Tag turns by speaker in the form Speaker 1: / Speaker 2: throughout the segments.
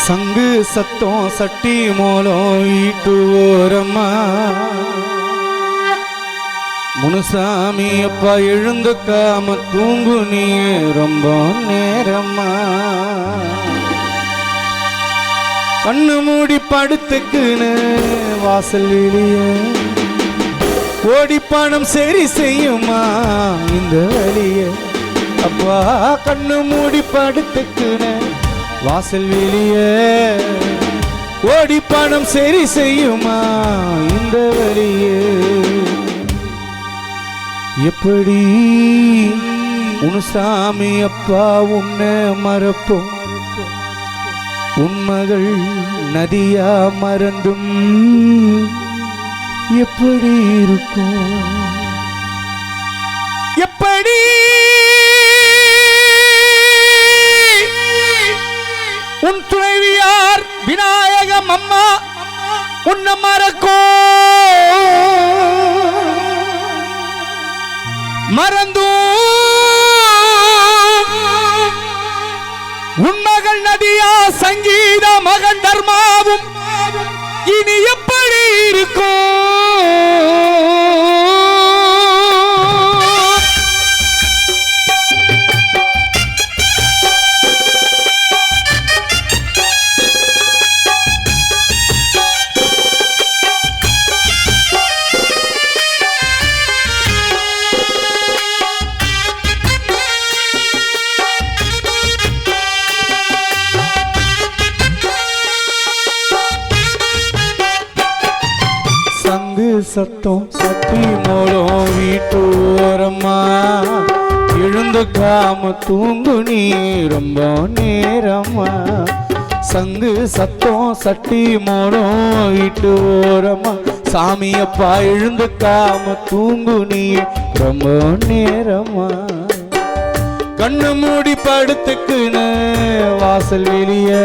Speaker 1: சங்கு சத்தம் சட்டி மோளம் வீட்டு ஓரம்மா முனுசாமி அப்பா எழுந்துக்காம தூங்கு நீ ரொம்ப நேரம்மா கண்ணு மூடி படுத்துக்குன்னு வாசல் வெளியே ஓடி பணம் சரி செய்யுமா இந்த வழிய அப்பா கண்ணு மூடி படுத்துக்குன்னு வாசல் வெளியே ஓடி பணம் சரி செய்யுமா இந்த வழிய எப்படி முனுசாமி அப்பா உன்னை மறப்போம் உன்மகள் நதியா மறந்தும் எப்படி இருக்கும் எப்படி உன் துணைவியார் விநாயகம் அம்மா உன்னை மறக்கும் மறந்தும் உன்மகள் நதியா சங்கீத மகன் தர்மாவும் இனி எப்படி இருக்கும் சத்தம் சட்டி மோளம் வீட்டு ஓரம்மா எழுந்துக்காம தூங்கு நீ ரொம்ப நேரம்மா சங்கு சத்தம் சட்டி மோளம் வீட்டு ஓரம்மா சாமியப்பா எழுந்துக்காம தூங்கு நீ ரொம்ப நேரம்மா கண்ணு மூடி படுத்துக்குன்னு வாசல் வெளியே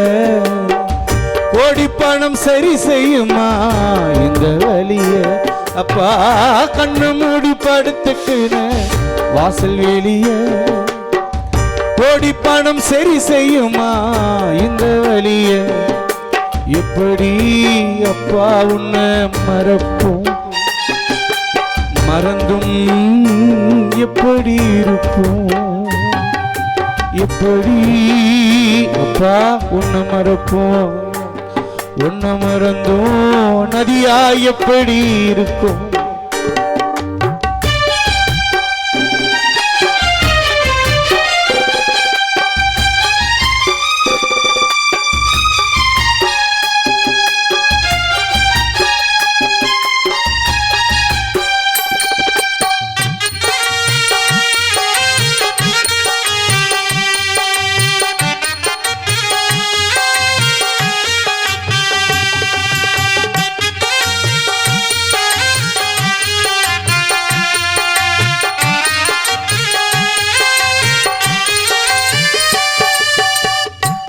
Speaker 1: ஓடி பணம் சரி செய்யுமா இந்த வழிய அப்பா கண்ணு மூடி படுத்துக்குன்னு வாசல் வெளிய ஓடி பணம் சரி செய்யுமா இந்த வழிய எப்படி அப்பா உன்னை மறப்போம் மறந்தும் எப்படி இருப்போம் எப்படி அப்பா உன்னை மறப்போம் உன்னை மறந்தும் நதியா எப்படி இருக்கும்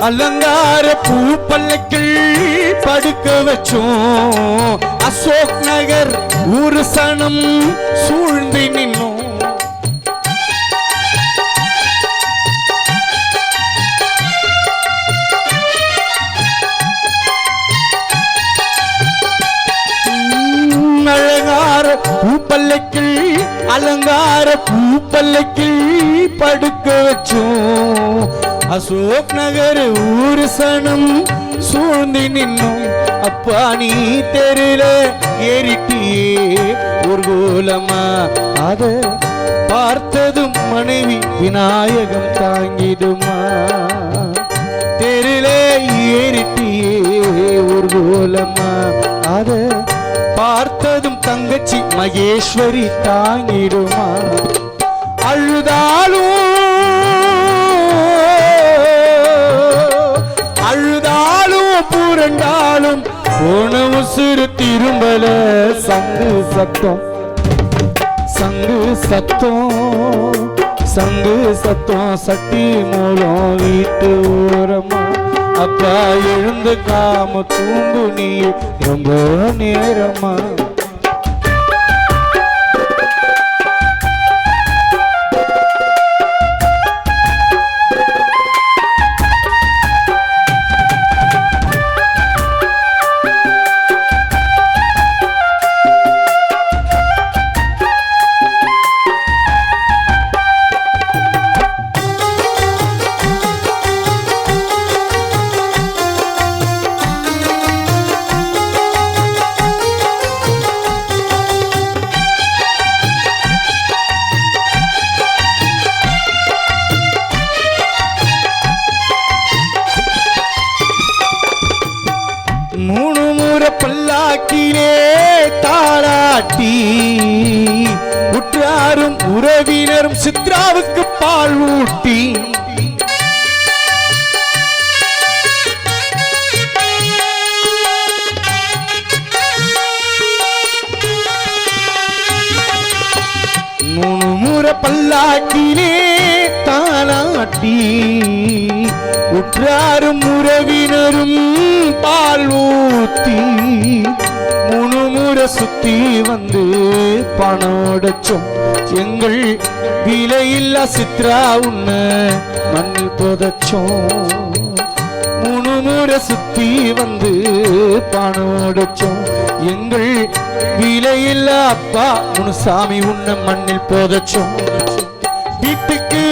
Speaker 1: அலங்கார பூ பல்லக்கில் படுக்க வச்சோம் அசோக் நகர் ஊரு சனம் சூழ்ந்து நின்னோம் அலங்கார பூ பல்லக்கில் அலங்கார பூ பல்லக்கில் படுக்க வச்சோம் அசோக் நகர் ஊரு சனம் சூழ்ந்து நின்னோம் அப்பா நீ தெருல ஏறிட்டியே ஒரு கோலமா அத பார்த்ததும் மனைவி விநாயகம் தாங்கிடுமா தெருல ஏறிட்டியே ஒரு கோலமா அத பார்த்ததும் தங்கச்சி மகேஸ்வரி தாங்கிடுமா அழுதாலும் பூரண்டாலும் போன உசுறு திரும்பல சங்கு சத்தம் சங்கு சத்தம் சங்கு சத்தம் சட்டி மூலம் வீட்டு ஓரமா அப்பா எழுந்துக்காம தூங்கு நீ ரொம்ப நேரமா பல்லாக்கிலே தாளாட்டி உற்றாரும் உறவினரும் சித்ராவுக்கு பால் ஊட்டி பல்லாக்கிலே தாளாட்டி உற்றாரும் உறவினரும் பால் ஊத்தி முணுமுறை சுத்தி வந்து பணோடச்சோம் எங்கள் விலையில்லா சித்ரா உன்ன மண்ணில் புதைச்சோம் முணுமுறை சுத்தி வந்து பணோடச்சோம் எங்கள் விலையில்லா அப்பா முனுசாமி உன்ன மண்ணில் புதைச்சோம் வீட்டுக்கு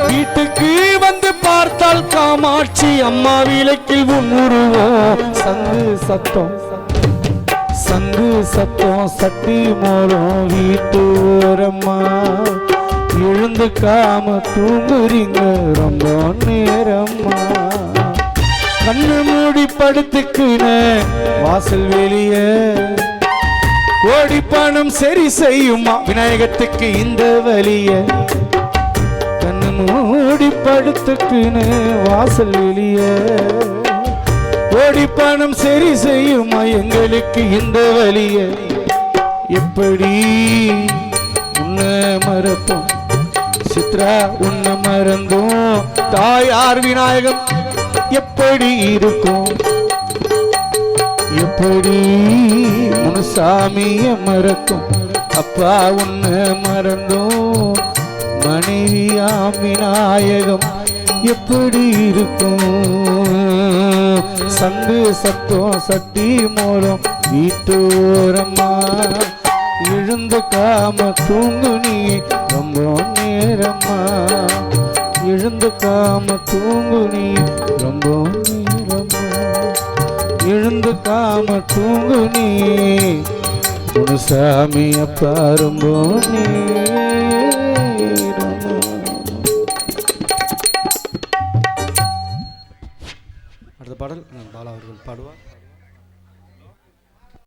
Speaker 1: வீட்டுக்கு வந்து பார்த்தால் காமாட்சி அம்மா விளக்கில் உருவோம் சங்கு சத்தம் சங்கு சத்தம் சட்டி மோரம் வீட்டு ஓரம்மா எழுந்து காம தூங்குறீங்க ரொம்ப நேரம்மா கண்ணு மூடி படுத்துக்குன வாசல் வெளிய கோடி பணம் சரி செய்யுமா விநாயகத்துக்கு இந்த வலிய கண்ணு மூடி படுத்துக்குன வாசல் வெளிய கோடி பணம் சரி செய்யுமா எங்களுக்கு இந்த வலிய எப்படி உன்னை மறப்போம் சித்ரா உன்னை மறந்தோம் தாயார் விநாயகம் எப்படி இருக்கும் எப்படி முனுசாமிய மறக்கும் அப்பா உன்னை மறந்தோம் மனைவியா விநாயகம் எப்படி இருக்கும் சங்கு சத்தம் சட்டி மோரம் வீட்டோரம்மா எழுந்து காம தூங்கு நீ ரொம்ப நேரம்மா எழுந்து காம தூங்கு நீ ரொம்ப நேரம்மா எழுந்து காம தூங்கு நீ முனுசாமி அப்பா ரொம்ப அடுத்த பாடல் பாலா அவர்கள் பாடுவார்.